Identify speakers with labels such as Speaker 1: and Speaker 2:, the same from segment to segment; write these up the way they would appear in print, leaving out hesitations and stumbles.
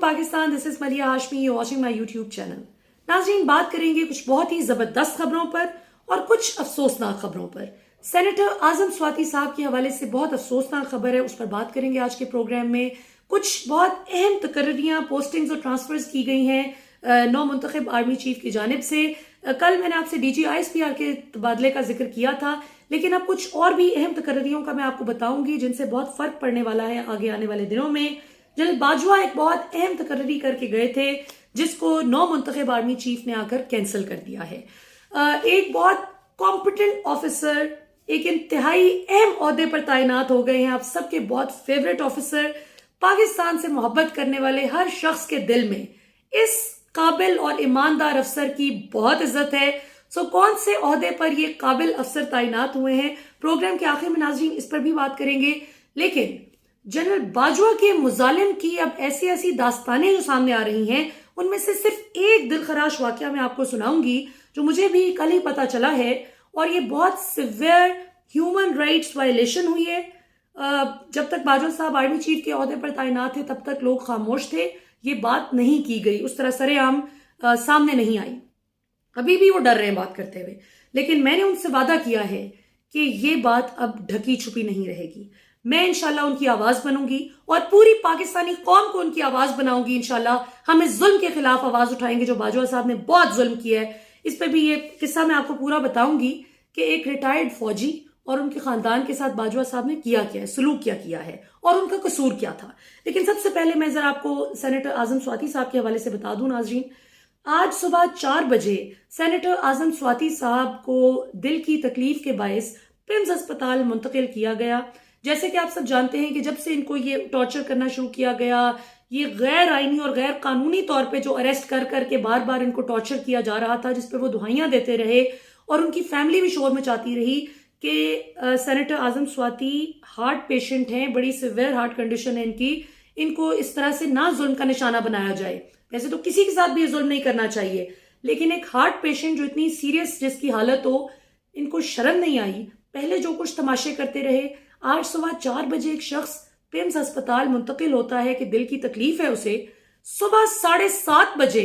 Speaker 1: Pakistan, this is मलिया Hashmi, you watching my YouTube channel. नाज़रीन, बात करेंगे कुछ बहुत ही जबरदस्त खबरों पर और कुछ अफसोसनाक खबरों पर। सेनेटर आजम स्वाति साहब के हवाले से बहुत अफसोसनाक खबर है, उस पर बात करेंगे आज के प्रोग्राम में। कुछ बहुत अहम तकर्रियां, पोस्टिंग्स और ट्रांसफर्स की गई हैं नौ मुंतखब आर्मी चीफ की जानिब से। कल मैंने आपसे डीजी ISPR के तबादले का जिक्र किया था, लेकिन अब कुछ और भी अहम तकर्रियों का मैं आपको बताऊंगी जिनसे बहुत फर्क पड़ने वाला है आगे आने वाले दिनों में। जनरल बाजवा एक बहुत अहम तकर्री करके गए थे जिसको नौ मुंतखब आर्मी चीफ ने आकर कैंसिल कर दिया है। एक बहुत कॉम्पिटेंट ऑफिसर एक इंतहाई अहम ओहदे पर तैनात हो गए हैं, आप सबके बहुत फेवरेट ऑफिसर, पाकिस्तान से मोहब्बत करने वाले हर शख्स के दिल में इस काबिल और ईमानदार अफसर की बहुत इज्जत है। सो कौन से ओहदे पर ये काबिल अफसर तैनात हुए हैं, प्रोग्राम के आखिर में नाज़रीन इस पर भी बात करेंगे। लेकिन जनरल बाजवा के मुजालिम की अब ऐसी ऐसी दास्तानें जो सामने आ रही हैं, उनमें से सिर्फ एक दिलखराश वाकया मैं आपको सुनाऊंगी जो मुझे भी कल ही पता चला है, और ये बहुत सिवियर ह्यूमन राइट्स वायलेशन हुई है। जब तक बाजवा साहब आर्मी चीफ के ओहदे पर तैनात थे तब तक लोग खामोश थे, ये बात नहीं की गई, उस तरह सरेआम सामने नहीं आई। अभी भी वो डर रहे हैं बात करते हुए, लेकिन मैंने उनसे वादा किया है कि ये बात अब ढकी छुपी नहीं रहेगी। मैं इंशाल्लाह उनकी आवाज बनूंगी और पूरी पाकिस्तानी कौम को उनकी आवाज बनाऊंगी। इंशाल्लाह हम इस जुल्म के खिलाफ आवाज उठाएंगे जो बाजवा साहब ने बहुत जुल्म किया है। इस पे भी ये किस्सा मैं आपको पूरा बताऊंगी कि एक रिटायर्ड फौजी और उनके खानदान के साथ बाजवा साहब ने किया क्या है, सलूक क्या किया है और उनका कसूर क्या था। लेकिन सबसे पहले मैं जरा आपको सेनेटर आजम स्वाति साहब के हवाले से बता दूं नाज़रीन। आज सुबह 4 बजे सेनेटर आजम स्वाति साहब को दिल की तकलीफ के बायस प्रिम्स अस्पताल मुंतकिल किया गया। जैसे कि आप सब जानते हैं कि जब से इनको ये टॉर्चर करना शुरू किया गया, ये गैर आईनी और गैर कानूनी तौर पे जो अरेस्ट कर करके बार बार इनको टॉर्चर किया जा रहा था, जिस पे वो दुहाइयां देते रहे और उनकी फैमिली भी शोर मचाती रही कि सेनेटर आजम स्वाति हार्ट पेशेंट हैं, बड़ी सिवियर हार्ट कंडीशन है इनको इस तरह से ना जुल्म का निशाना बनाया जाए। वैसे तो किसी के साथ भी जुल्म नहीं करना चाहिए, लेकिन एक हार्ट पेशेंट जो इतनी सीरियस जिसकी हालत हो, इनको शर्म नहीं आई। पहले जो कुछ तमाशे करते रहे, आज सुबह 4 बजे एक शख्स प्रिम्स अस्पताल मुंतकिल होता है कि दिल की तकलीफ है उसे। सुबह 7:30 बजे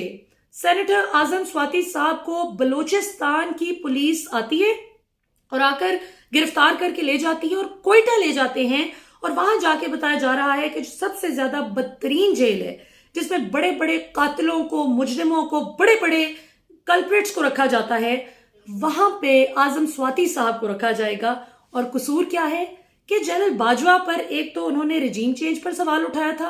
Speaker 1: सेनेटर आजम स्वाति साहब को बलूचिस्तान की पुलिस आती है और आकर गिरफ्तार करके ले जाती है और कोयटा ले जाते हैं। और वहां जाके बताया जा रहा है कि जो सबसे ज्यादा बदतरीन जेल है, जिसमें बड़े बड़े कातिलों को, मुजरिमों को, बड़े बड़े कल्प्रिट्स को रखा जाता है, वहां पे आजम स्वाति साहब को रखा जाएगा। और कसूर क्या है कि जनरल बाजवा पर एक तो उन्होंने रजीम चेंज पर सवाल उठाया था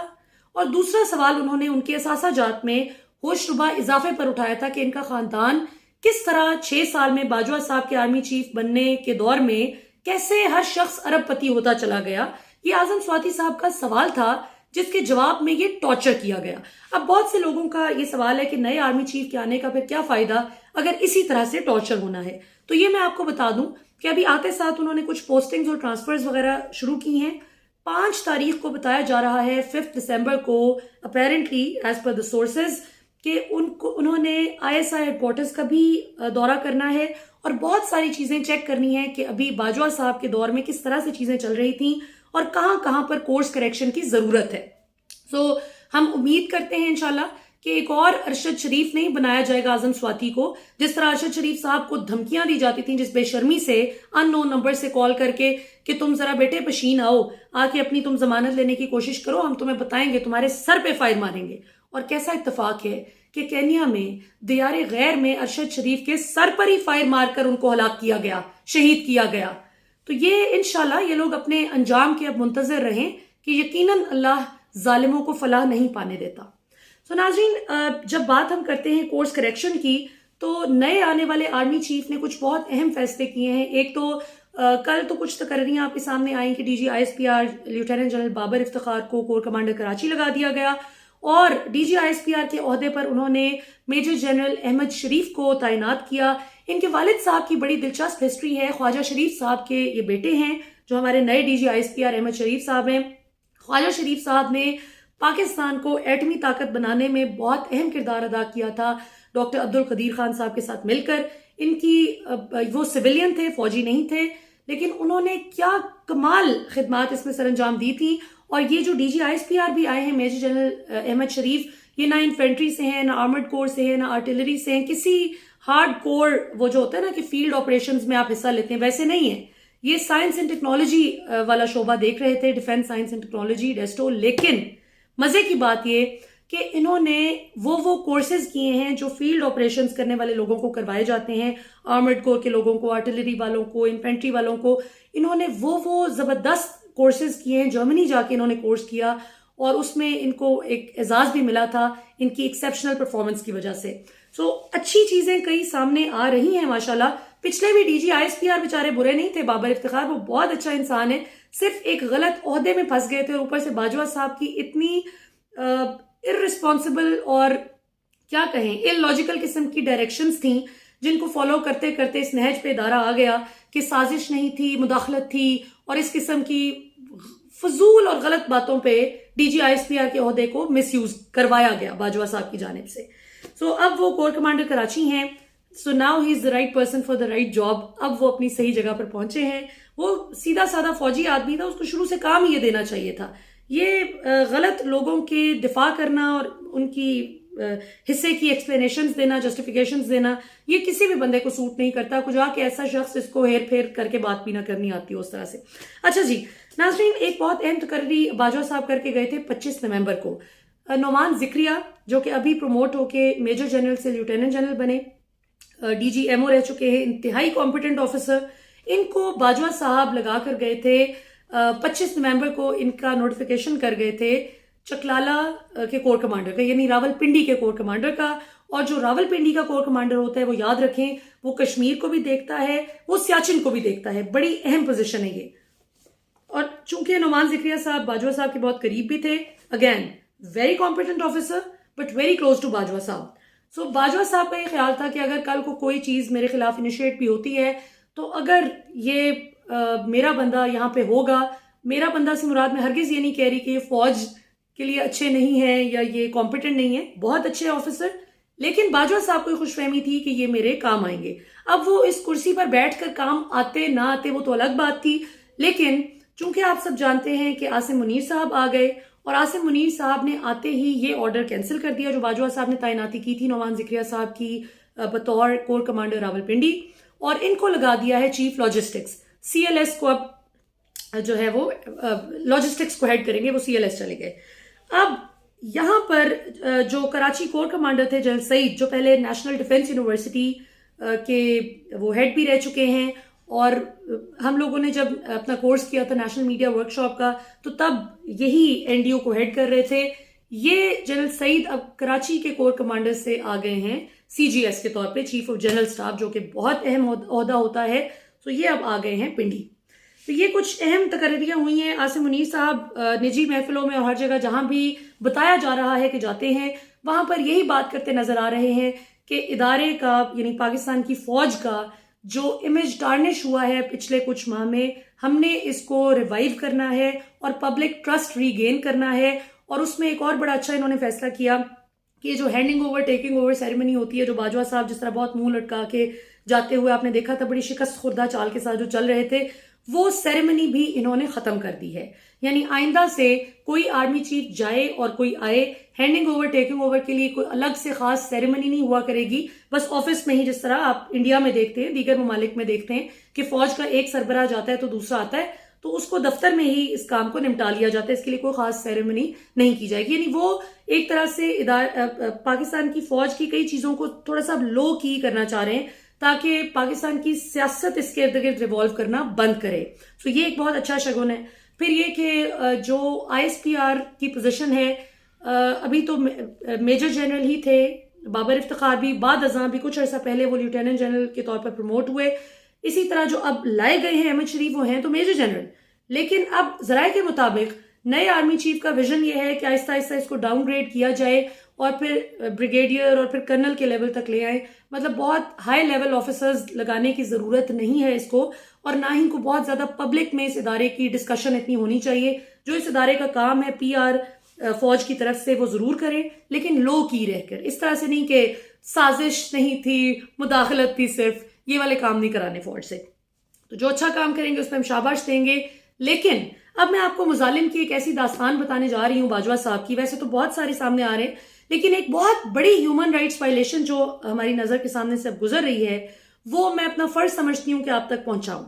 Speaker 1: और दूसरा सवाल उन्होंने उनके असासाजात में होशरुबा इजाफे पर उठाया था कि इनका खानदान किस तरह 6 साल में बाजवा साहब के आर्मी चीफ बनने के दौर में कैसे हर शख्स अरबपति होता चला गया। ये आजम स्वाति साहब का सवाल था जिसके जवाब में ये टॉर्चर किया गया। अब बहुत से लोगों का ये सवाल है कि नए आर्मी चीफ के आने का फिर क्या फायदा अगर इसी तरह से टॉर्चर होना है। तो ये मैं आपको बता दूं कि अभी आते साथ उन्होंने कुछ पोस्टिंग्स और ट्रांसफर्स वगैरह शुरू की हैं। 5 तारीख को बताया जा रहा है, 5 दिसंबर को apparently as per the sources, कि उन्होंने ISI हेडक्वार्टर्स का भी दौरा करना है और बहुत सारी चीजें चेक करनी है कि अभी बाजवा साहब के दौर में किस तरह से चीजें चल रही थी और कहां कहां पर कोर्स करेक्शन की जरूरत है। सो हम उम्मीद करते हैं इंशाल्लाह कि एक और अरशद शरीफ नहीं बनाया जाएगा आजम स्वाति को। जिस तरह अरशद शरीफ साहब को धमकियां दी जाती थी जिस बेशर्मी से अननोन नंबर से कॉल करके कि तुम जरा बेटे पशीन आओ, आके अपनी तुम जमानत लेने की कोशिश करो, हम तुम्हें बताएंगे, तुम्हारे सर पे फायर मारेंगे। और कैसा इत्तेफाक है कि केन्या में दियारे गैर में अरशद शरीफ के सर पर ही फायर मारकर उनको हलाक किया गया, शहीद किया गया। तो ये इंशाल्लाह ये लोग अपने अंजाम के अब मुंतजर रहें कि यकीनन अल्लाह जालिमों को फलाह नहीं पाने देता। तो नाज़रीन, जब बात हम करते हैं कोर्स करेक्शन की, तो नए आने वाले आर्मी चीफ ने कुछ बहुत अहम फैसले किए हैं। एक तो कल तो कुछ तकर्रियां आपके सामने आई कि DG ISPR lieutenant general Babar Iftikhar को कोर कमांडर कराची लगा दिया गया और DG ISPR के ओहदे पर उन्होंने मेजर जनरल अहमद शरीफ को तैनात किया। इनके वालिद साहब की बड़ी दिलचस्प हिस्ट्री है। ख्वाजा शरीफ साहब के ये बेटे हैं जो हमारे नए DG ISPR अहमद शरीफ साहब हैं। ख्वाजा शरीफ साहब ने पाकिस्तान को एटमी ताकत बनाने में बहुत अहम किरदार अदा किया था डॉक्टर अब्दुल कदीर खान साहब के साथ मिलकर। इनकी वो सिविलियन थे, फौजी नहीं थे, लेकिन उन्होंने क्या कमाल खिदमात इसमें सरंजाम दी थी और ये जो डीजी आईएसपीआर भी आए हैं मेजर जनरल अहमद शरीफ, ये ना इन्फेंट्री से हैं, ना आर्मर्ड कोर से हैं, ना आर्टिलरी से हैं, किसी हार्ड कोर वो जो होता है ना कि फील्ड ऑपरेशंस में आप हिस्सा लेते हैं, वैसे नहीं है। ये साइंस एंड टेक्नोलॉजी वाला शोबा देख रहे थे, डिफेंस साइंस एंड टेक्नोलॉजी डेस्टो। लेकिन मजे की बात ये कि इन्होंने वो कोर्सेज किए हैं जो फील्ड ऑपरेशंस करने वाले लोगों को करवाए जाते हैं, आर्मर्ड कोर के लोगों को, आर्टिलरी वालों को, इन्फेंट्री वालों को। इन्होंने वो जबरदस्त कोर्सेज किए हैं, जर्मनी जाके इन्होंने कोर्स किया और उसमें इनको एक एजाज भी मिला था इनकी एक्सेप्शनल परफॉर्मेंस की वजह से। सो अच्छी चीजें कई सामने आ रही हैं माशाल्लाह। पिछले भी डीजी आईएसपीआर बेचारे बुरे नहीं थे, बाबर इफ्तिखार वो बहुत अच्छा इंसान है, सिर्फ एक गलत ओहदे में फंस गए थे और ऊपर से बाजवा साहब की इतनी इररिस्पॉन्सिबल और क्या कहें इलॉजिकल किस्म की डायरेक्शंस थी जिनको फॉलो करते करते इस नहज पे इदारा आ गया कि साजिश नहीं थी, मुदाखलत थी और इस किस्म की फजूल और गलत बातों पे डीजी आईएसपीआर के ओहदे को मिसयूज करवाया गया बाजवा साहब की जानिब से। सो अब वो कोर कमांडर कराची हैं। So now he is the right person for the right job. अब वो अपनी सही जगह पर पहुंचे हैं। वो सीधा साधा फौजी आदमी था, उसको शुरू से काम ये देना चाहिए था। ये गलत लोगों के दिफा करना और उनकी हिस्से की एक्सप्लेनेशंस देना, जस्टिफिकेशंस देना, ये किसी भी बंदे को सूट नहीं करता। कुछ आके ऐसा शख्स इसको हेर फेर करके बात भी ना करनी आती हो उस तरह से। अच्छा जी नाज़रीन, एक बहुत अहम तकर्री बाजवा साहब करके गए थे 25 नवंबर को। नोमान जिक्रिया जो कि अभी प्रमोट होके मेजर जनरल से लेफ्टिनेंट जनरल बने, डीजीएमओ रह चुके हैं, इंतहाई कॉम्पिटेंट ऑफिसर, इनको बाजवा साहब लगा कर गए थे 25 नवंबर को। इनका नोटिफिकेशन कर गए थे चकलाला के कोर कमांडर का, यानी रावलपिंडी के कोर कमांडर का। और जो रावलपिंडी का कोर कमांडर होता है वो याद रखें, वो कश्मीर को भी देखता है, वो सियाचिन को भी देखता है। बड़ी अहम पोजीशन है ये। और चूंकि नोमान जिक्रिया साहब बाजवा साहब के बहुत करीब भी थे, again very competent officer but very close to Bajwa sahab. So Bajwa साहब का ये ख्याल था कि अगर कल को कोई चीज मेरे खिलाफ इनिशिएट भी होती है तो अगर ये मेरा बंदा यहाँ पे होगा, मेरा बंदा से मुराद में हरगिज ये नहीं कह रही कि ये फौज के लिए अच्छे नहीं है या ये कॉम्पिटेंट नहीं है, बहुत अच्छे ऑफिसर, लेकिन बाजवा साहब को खुशफहमी थी कि ये मेरे काम आएंगे। अब वो इस कुर्सी पर बैठकर काम आते ना आते वो तो अलग बात थी, लेकिन चूंकि आप सब जानते हैं कि आसिम मुनीर साहब आ गए और आसिम मुनीर साहब ने आते ही ये ऑर्डर कैंसिल कर दिया जो बाजवा साहब ने तैनाती की थी नोमान जिक्रिया साहब की बतौर कोर कमांडर रावलपिंडी, और इनको लगा दिया है चीफ लॉजिस्टिक्स। सीएलएस को अब जो है वो लॉजिस्टिक्स को हेड करेंगे, वो सीएलएस चले गए। अब यहां पर जो कराची कोर कमांडर थे जनरल सईद, जो पहले नेशनल डिफेंस यूनिवर्सिटी के वो हेड भी रह चुके हैं, और हम लोगों ने जब अपना कोर्स किया था नेशनल मीडिया वर्कशॉप का तो तब यही एनडीओ को हेड कर रहे थे। ये जनरल सईद अब कराची के कोर कमांडर से आ गए हैं सीजीएस के तौर पे, चीफ ऑफ जनरल स्टाफ, जो कि बहुत अहम ओहदा होता है। तो ये अब आ गए हैं पिंडी। तो ये कुछ अहम तकरीरियां हुई हैं। आसिम मुनीर साहब निजी महफिलों में और हर जगह जहां भी बताया जा रहा है कि जाते हैं वहां पर यही बात करते नजर आ रहे हैं कि इदारे का यानी पाकिस्तान की फौज का जो इमेज टार्निश हुआ है पिछले कुछ माह में, हमने इसको रिवाइव करना है और पब्लिक ट्रस्ट रीगेन करना है। और उसमें एक और बड़ा अच्छा इन्होंने फैसला किया कि जो handing over taking over ceremony होती है, जो बाजवा साहब जिस तरह बहुत मुंह लटका के जाते हुए आपने देखा था, बड़ी शिकस्त खुर्दा चाल के साथ जो चल रहे थे, वो सेरेमनी भी इन्होंने खत्म कर दी है। यानी आइंदा से कोई आर्मी चीफ जाए और कोई आए, हैंडिंग ओवर टेकिंग ओवर के लिए कोई अलग से खास सेरेमनी नहीं हुआ करेगी। बस ऑफिस में ही, जिस तरह आप इंडिया में देखते हैं, दीगर ममालिक में देखते हैं कि फौज का एक सरबराह जाता है तो दूसरा आता है, तो उसको दफ्तर में ही इस काम को निपटा लिया जाता है। इसके लिए कोई खास सेरेमनी नहीं की जाएगी। यानी वो एक तरह से पाकिस्तान की फौज की कई चीजों को थोड़ा सा लो की करना चाह रहे हैं ताकि पाकिस्तान की सियासत इसके इर्द गिर्द रिवॉल्व करना बंद करे। तो ये एक बहुत अच्छा शगुन है। फिर ये कि जो आईएसपीआर की पोजीशन है, अभी तो मेजर जनरल ही थे बाबर इफ्तिखार भी, बाद अज़ां भी कुछ अर्सा पहले वो लेफ्टिनेंट जनरल के तौर पर प्रमोट हुए। इसी तरह जो अब लाए गए हैं अहमद शरीफ, वो हैं तो मेजर जनरल, लेकिन अब जराये के मुताबिक नए आर्मी चीफ का विजन ये है कि आहिस्ता आहिस्ता इसको डाउनग्रेड किया जाए और फिर ब्रिगेडियर और फिर कर्नल के लेवल तक ले आए। मतलब बहुत हाई लेवल ऑफिसर्स लगाने की जरूरत नहीं है इसको, और ना ही को बहुत ज्यादा पब्लिक में इस इदारे की डिस्कशन इतनी होनी चाहिए। जो इस इदारे का काम है पीआर फौज की तरफ से, वो जरूर करें, लेकिन लो की रहकर, इस तरह से नहीं कि साजिश नहीं थी, मुदाखलत थी, सिर्फ ये वाले काम नहीं कराने फौज से। तो जो अच्छा काम करेंगे उस पर हम शाबाश देंगे, लेकिन अब मैं आपको मुजालिम की एक ऐसी दास्तान बताने जा रही हूँ बाजवा साहब की। वैसे तो बहुत सारे सामने आ रहे हैं, लेकिन एक बहुत बड़ी ह्यूमन राइट्स वायलेशन जो हमारी नजर के सामने से अब गुजर रही है, वो मैं अपना फर्ज समझती हूँ कि आप तक पहुंचाऊं।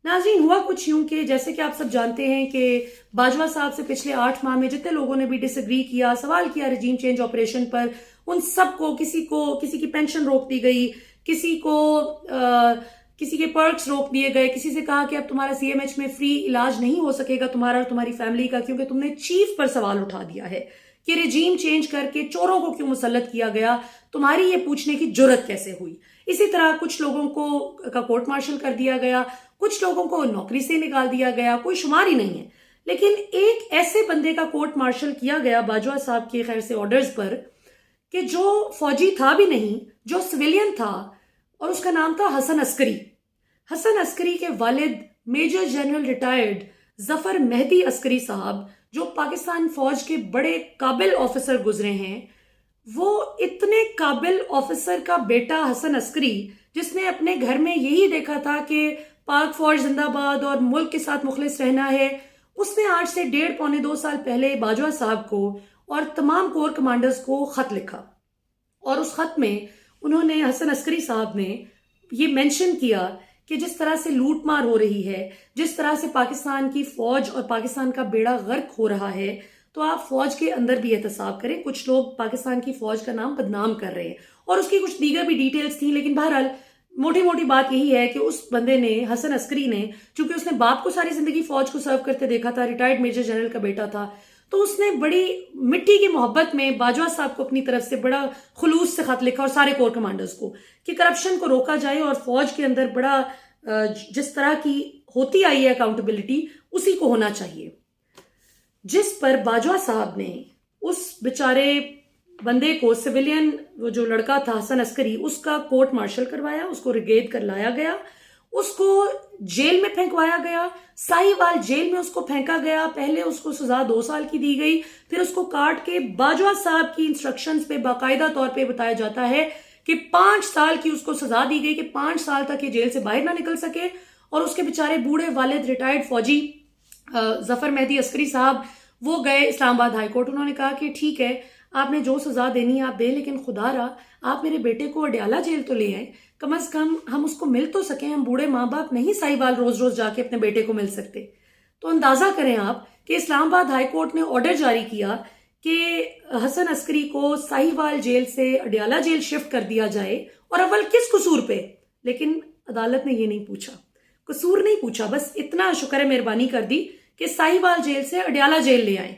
Speaker 1: नाज़रीन, हुआ कुछ यूं कि जैसे कि आप सब जानते हैं कि बाजवा साहब से पिछले 8 माह में जितने लोगों ने भी डिसएग्री किया, सवाल किया रजीम चेंज ऑपरेशन पर, उन सबको किसी की पेंशन रोक दी गई, किसी के पर्क्स रोक दिए गए, किसी से कहा कि अब तुम्हारा सीएमएच में फ्री इलाज नहीं हो सकेगा तुम्हारा और तुम्हारी फैमिली का, क्योंकि तुमने चीफ पर सवाल उठा दिया है कि रजीम चेंज करके चोरों को क्यों मुसल्लत किया गया, तुम्हारी ये पूछने की जुर्रत कैसे हुई। इसी तरह कुछ लोगों का कोर्ट मार्शल कर दिया गया, कुछ लोगों को नौकरी से निकाल दिया गया, कोई शुमार ही नहीं है। लेकिन एक ऐसे बंदे का कोर्ट मार्शल किया गया बाजवा साहब के खैर से ऑर्डर्स पर कि जो फौजी था भी नहीं, जो सिविलियन था, और उसका नाम था हसन अस्करी। हसन अस्करी के वालिद major general retired Zafar Mehdi Askari sahab, जो पाकिस्तान फौज के बड़े काबिल ऑफिसर गुजरे हैं, वो इतने काबिल ऑफिसर का बेटा हसन अस्करी, जिसने अपने घर में यही देखा था कि पाक फौज जिंदाबाद और मुल्क के साथ मुखलिस रहना है, उसने आज से 1.5-2 साल पहले बाजवा साहब को और तमाम कोर कमांडर्स को खत लिखा। और उस खत में उन्होंने, हसन अस्करी साहब ने ये मेंशन किया कि जिस तरह से लूटमार हो रही है, जिस तरह से पाकिस्तान की फौज और पाकिस्तान का बेड़ा गर्क हो रहा है, तो आप फौज के अंदर भी एहतसाब करें। कुछ लोग पाकिस्तान की फौज का नाम बदनाम कर रहे हैं, और उसकी कुछ दीगर भी डिटेल्स थी, लेकिन बहरहाल मोटी मोटी बात यही है कि उस बंदे ने, हसन अस्करी ने, चूंकि उसने बाप को सारी जिंदगी फौज को सर्व करते देखा था, रिटायर्ड मेजर जनरल का बेटा था, तो उसने बड़ी मिट्टी की मोहब्बत में बाजवा साहब को अपनी तरफ से बड़ा खुलूस से खत लिखा और सारे कोर कमांडर्स को, कि करप्शन को रोका जाए और फौज के अंदर बड़ा जिस तरह की होती आई है अकाउंटेबिलिटी, उसी को होना चाहिए। जिस पर बाजवा साहब ने उस बेचारे बंदे को, सिविलियन वो जो लड़का था हसन अस्करी, उसका कोर्ट मार्शल करवाया, उसको रिगेद कर लाया गया, उसको जेल में फेंकवाया गया, साहिवाल जेल में उसको फेंका गया। पहले उसको सजा 2 साल की दी गई, फिर उसको काट के बाजवा साहब की इंस्ट्रक्शंस पे बाकायदा तौर पे बताया जाता है कि 5 साल की उसको सजा दी गई कि 5 साल तक ये जेल से बाहर ना निकल सके। और उसके बेचारे बूढ़े वालिद रिटायर्ड फौजी जफर मेहदी अस्करी साहब, वो गए इस्लामाबाद हाईकोर्ट। उन्होंने कहा कि ठीक है, आपने जो सजा देनी है आप दे, लेकिन खुदारा आप मेरे बेटे को अडयाला जेल तो ले आए, कम से कम हम उसको मिल तो सके। हम बूढ़े माँ बाप नहीं साहिवाल रोज रोज जाके अपने बेटे को मिल सकते। तो अंदाजा करें आप कि इस्लामाबाद हाईकोर्ट ने ऑर्डर जारी किया कि हसन अस्करी को साहिवाल जेल से अडयाला जेल शिफ्ट कर दिया जाए, और अव्वल किस कसूर पे। लेकिन अदालत ने ये नहीं पूछा, कसूर नहीं पूछा, बस इतना शुक्र मेहरबानी कर दी कि साहिवाल जेल से अडयाला जेल ले आए।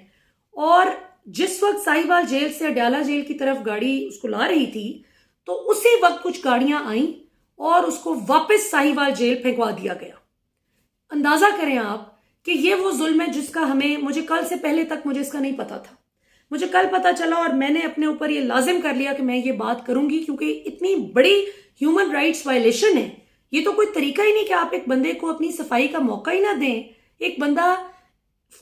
Speaker 1: और जिस वक्त साहिवाल जेल से अडयाला जेल की तरफ गाड़ी उसको ला रही थी, तो उसी वक्त कुछ गाड़ियां आईं और उसको वापस साहिवाल जेल फेंकवा दिया गया। अंदाजा करें आप कि ये वो जुल्म है जिसका मुझे कल से पहले तक मुझे इसका नहीं पता था। मुझे कल पता चला और मैंने अपने ऊपर ये लाजिम कर लिया कि मैं ये बात करूंगी, क्योंकि इतनी बड़ी ह्यूमन राइट्स वायलेशन है। ये तो कोई तरीका ही नहीं कि आप एक बंदे को अपनी सफाई का मौका ही ना दें। एक बंदा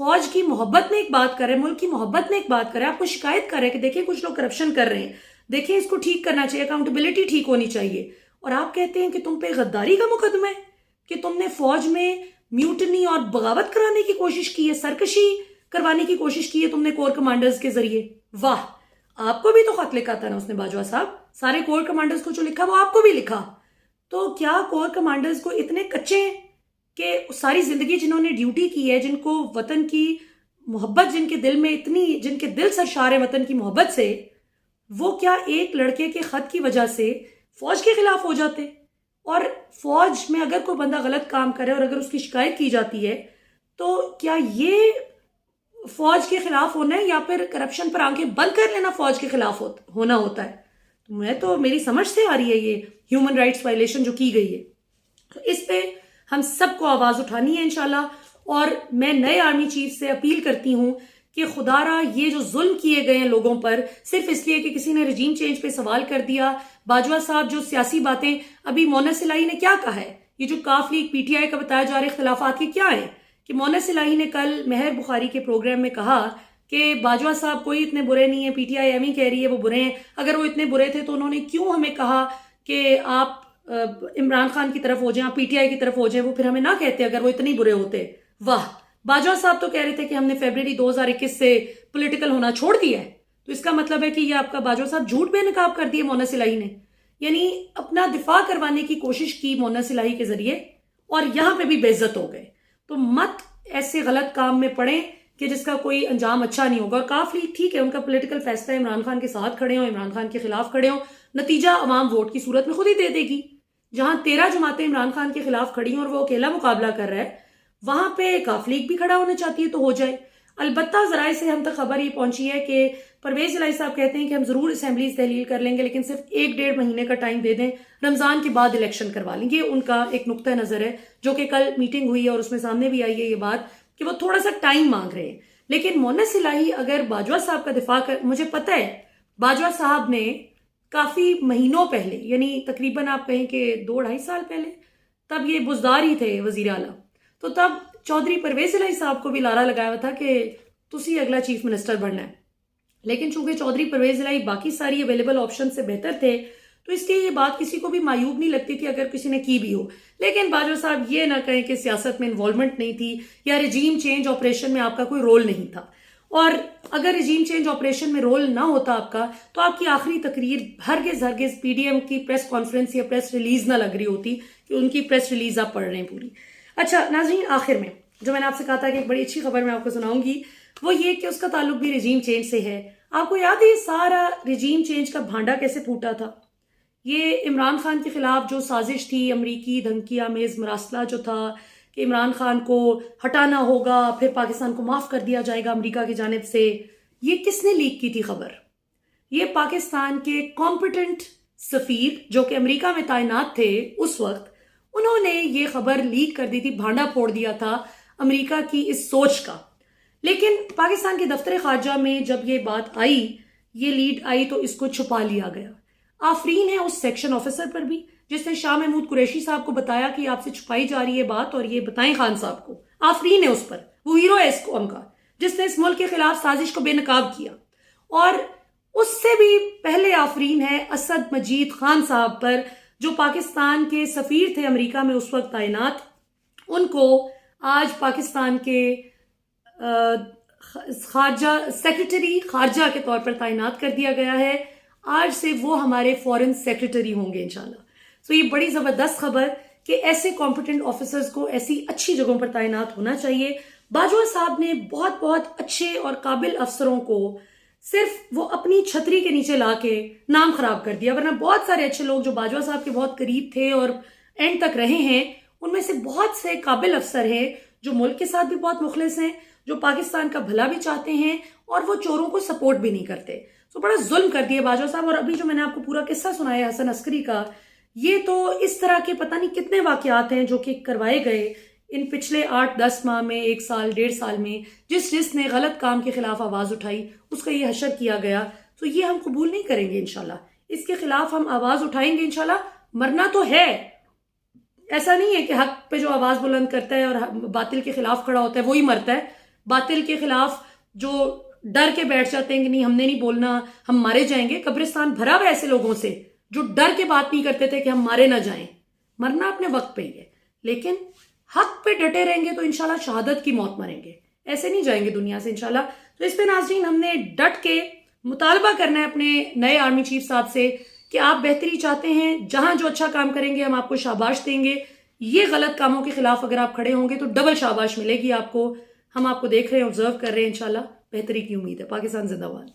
Speaker 1: फौज की मोहब्बत में एक बात कर रहे हैं, मुल्क की मोहब्बत में एक बात कर रहे हैं, आपको शिकायत कर रहे हैं कि देखिए कुछ लोग करप्शन कर रहे हैं, देखिए इसको ठीक करना चाहिए, अकाउंटेबिलिटी ठीक होनी चाहिए, और आप कहते हैं कि तुम पे गद्दारी का मुकदमा है, कि तुमने फौज में म्यूटनी और बगावत कराने की कोशिश की है, सरकशी करवाने की कोशिश की है तुमने कोर कमांडर्स के जरिए। वाह, आपको भी तो खत लिखा था ना उसने, बाजवा साहब, सारे कोर कमांडर्स को जो लिखा वो आपको भी लिखा। तो क्या कोर कमांडर्स को इतने कच्चे हैं कि सारी जिंदगी जिन्होंने ड्यूटी की है, जिनको वतन की मोहब्बत, जिनके दिल में इतनी, जिनके दिल सरशार है वतन की मोहब्बत से, वो क्या एक लड़के के खत की वजह से फौज के खिलाफ हो जाते? और फौज में अगर कोई बंदा गलत काम करे और अगर उसकी शिकायत की जाती है, तो क्या ये फौज के खिलाफ होना है या फिर करप्शन पर आंखें बंद कर लेना फौज के खिलाफ होना होता है? तो मेरी समझ से आ रही है ये ह्यूमन राइट्स वायलेशन जो की गई है। तो इस पे हम सबको आवाज उठानी है इंशाल्लाह। और मैं नए आर्मी चीफ से अपील करती हूं कि खुदारा ये जो जुल्म किए गए हैं लोगों पर, सिर्फ इसलिए कि किसी ने रजीम चेंज पे सवाल कर दिया। बाजवा साहब जो सियासी बातें, अभी मोनस इलाही ने क्या कहा है, ये जो काफ लीग पीटीआई का बताया जा रहे इख्तिलाफात के क्या है, कि मोनस इलाही ने कल महर बुखारी के प्रोग्राम में कहा कि बाजवा साहब कोई इतने बुरे नहीं है, पीटीआई एम ही कह रही है वो बुरे हैं। अगर वो इतने बुरे थे तो उन्होंने क्यों हमें कहा कि आप इमरान खान की तरफ हो जाए, आप पीटीआई की तरफ हो जाए, वो फिर हमें ना कहते अगर वो इतने बुरे होते। वाह, बाजवा साहब तो कह रहे थे कि हमने फरवरी 2021 से पॉलिटिकल होना छोड़ दिया है, तो इसका मतलब है कि ये आपका बाजवा साहब झूठ बेनकाब कर दिए मोना सिलाही ने, यानी अपना दिफा करवाने की कोशिश की मोना सिलाही के जरिए और यहां पे भी बेइज्जत हो गए। तो मत ऐसे गलत काम में पड़े कि जिसका कोई अंजाम अच्छा नहीं होगा। और काफी ठीक है, उनका पॉलिटिकल फैसला, इमरान खान के साथ खड़े हो, इमरान खान के खिलाफ खड़े हो, नतीजा अवाम वोट की सूरत में खुद ही दे देगी। जहां 13 जमातें इमरान खान के खिलाफ खड़ी हैं और वो अकेला मुकाबला कर रहा है, वहां पे काफ लीग भी खड़ा होना चाहती है तो हो जाए। अलबत्ता जराए से हम तक खबर ये पहुंची है कि परवेज इलाही साहब कहते हैं कि हम जरूर असेंबलीज तहलील कर लेंगे, लेकिन सिर्फ 1-1.5 महीने का टाइम दे दें, रमजान के बाद इलेक्शन करवा लेंगे। उनका एक नुक्ता नजर है जो कि कल मीटिंग हुई है और उसमें सामने भी आई है ये बात कि वो थोड़ा सा टाइम मांग रहे हैं। लेकिन मोना सिलाही अगर बाजवा साहब का दिफा कर, मुझे पता है बाजवा साहब ने काफी महीनों पहले, यानी तकरीबन आप कहें कि 2-2.5 साल पहले, तब ये बुजदार ही थे वजीर आला, तो तब चौधरी परवेज इलाही साहब को भी लारा लगाया हुआ था कि तुसी अगला चीफ मिनिस्टर बनना है। लेकिन चूंकि चौधरी परवेज इलाही बाकी सारी अवेलेबल ऑप्शन से बेहतर थे, तो इसलिए ये बात किसी को भी मायूब नहीं लगती थी अगर किसी ने की भी हो। लेकिन बाजवा साहब ये ना कहें कि सियासत में इन्वॉल्वमेंट नहीं थी या रिजीम चेंज ऑपरेशन में आपका कोई रोल नहीं था। और अगर रिजीम चेंज ऑपरेशन में रोल ना होता आपका, तो आपकी आखिरी तकरीर हरगिज पीडीएम की प्रेस कॉन्फ्रेंस या प्रेस रिलीज ना लग रही होती कि उनकी प्रेस रिलीज आप पढ़ रहे हैं पूरी। अच्छा नाज़रीन, आखिर में जो मैंने आपसे कहा था कि एक बड़ी अच्छी खबर मैं आपको सुनाऊंगी, वो ये कि उसका ताल्लुक भी रिजीम चेंज से है। आपको याद है ये सारा रिजीम चेंज का भांडा कैसे फूटा था? ये इमरान खान के खिलाफ जो साजिश थी, अमरीकी धमकी आमेज मरासला जो था कि इमरान खान को हटाना होगा, फिर पाकिस्तान को माफ कर दिया जाएगा अमेरिका की जानिब से, ये किसने लीक की थी खबर? ये पाकिस्तान के कॉम्पिटेंट सफीर जो कि अमेरिका में तैनात थे उस वक्त, उन्होंने ये खबर लीक कर दी थी, भांडा फोड़ दिया था अमेरिका की इस सोच का। लेकिन पाकिस्तान के दफ्तर खारजा में जब ये बात आई, ये लीड आई, तो इसको छुपा लिया गया। आफरीन है उस सेक्शन ऑफिसर पर भी जिसने शाह महमूद कुरैशी साहब को बताया कि आपसे छुपाई जा रही है बात और ये बताएं खान साहब को। आफरीन है उस पर, वो हीरो है इस कौम का जिसने इस मुल्क के खिलाफ साजिश को बेनकाब किया। और उससे भी पहले आफरीन है असद मजीद खान साहब पर जो पाकिस्तान के सफीर थे अमेरिका में उस वक्त तैनात। उनको आज पाकिस्तान के खारजा सेक्रेटरी खारजा के तौर पर तैनात कर दिया गया है। आज से वो हमारे फॉरेन सेक्रेटरी होंगे इंशाल्लाह। सो ये बड़ी जबरदस्त खबर कि ऐसे कॉम्पिटेंट ऑफिसर्स को ऐसी अच्छी जगहों पर तैनात होना चाहिए। बाजवा साहब ने बहुत बहुत अच्छे और काबिल अफसरों को सिर्फ वो अपनी छतरी के नीचे लाके नाम खराब कर दिया, वरना बहुत सारे अच्छे लोग जो बाजवा साहब के बहुत करीब थे और एंड तक रहे हैं, उनमें से बहुत से काबिल अफसर हैं जो मुल्क के साथ भी बहुत मुखलिस हैं, जो पाकिस्तान का भला भी चाहते हैं और वो चोरों को सपोर्ट भी नहीं करते। तो बड़ा जुल्म कर दिया बाजवा साहब। और अभी जो मैंने आपको पूरा किस्सा सुनाया हसन अस्करी का, ये तो इस तरह के पता नहीं कितने वाकयात हैं जो कि करवाए गए इन पिछले 8-10 माह में, 1 साल 1.5 साल में, जिसने गलत काम के खिलाफ आवाज उठाई उसका ये हशर किया गया। तो ये हम कबूल नहीं करेंगे इंशाल्लाह, इसके खिलाफ हम आवाज उठाएंगे इंशाल्लाह। मरना तो है, ऐसा नहीं है कि हक पे जो आवाज बुलंद करता है और बातिल के खिलाफ खड़ा होता है वही मरता है। बातिल के खिलाफ जो डर के बैठ जाते हैं कि नहीं हमने नहीं बोलना, हम मारे जाएंगे, कब्रिस्तान भरा हुआ ऐसे लोगों से जो डर के बात नहीं करते थे कि हम मारे ना जाएं। मरना अपने वक्त पे ही है, लेकिन हक पे डटे रहेंगे तो इंशाल्लाह शहादत की मौत मरेंगे, ऐसे नहीं जाएंगे दुनिया से इंशाल्लाह। तो इस पे नाज़रीन हमने डट के मुतालबा करना है अपने नए आर्मी चीफ साहब से कि आप बेहतरी चाहते हैं, जहां जो अच्छा काम करेंगे हम आपको शाबाश देंगे। ये गलत कामों के खिलाफ अगर आप खड़े होंगे तो डबल शाबाश मिलेगी आपको। हम आपको देख रहे हैं, ऑब्जर्व कर रहे हैं, इंशाल्लाह बेहतरी की उम्मीद है। पाकिस्तान जिंदाबाद।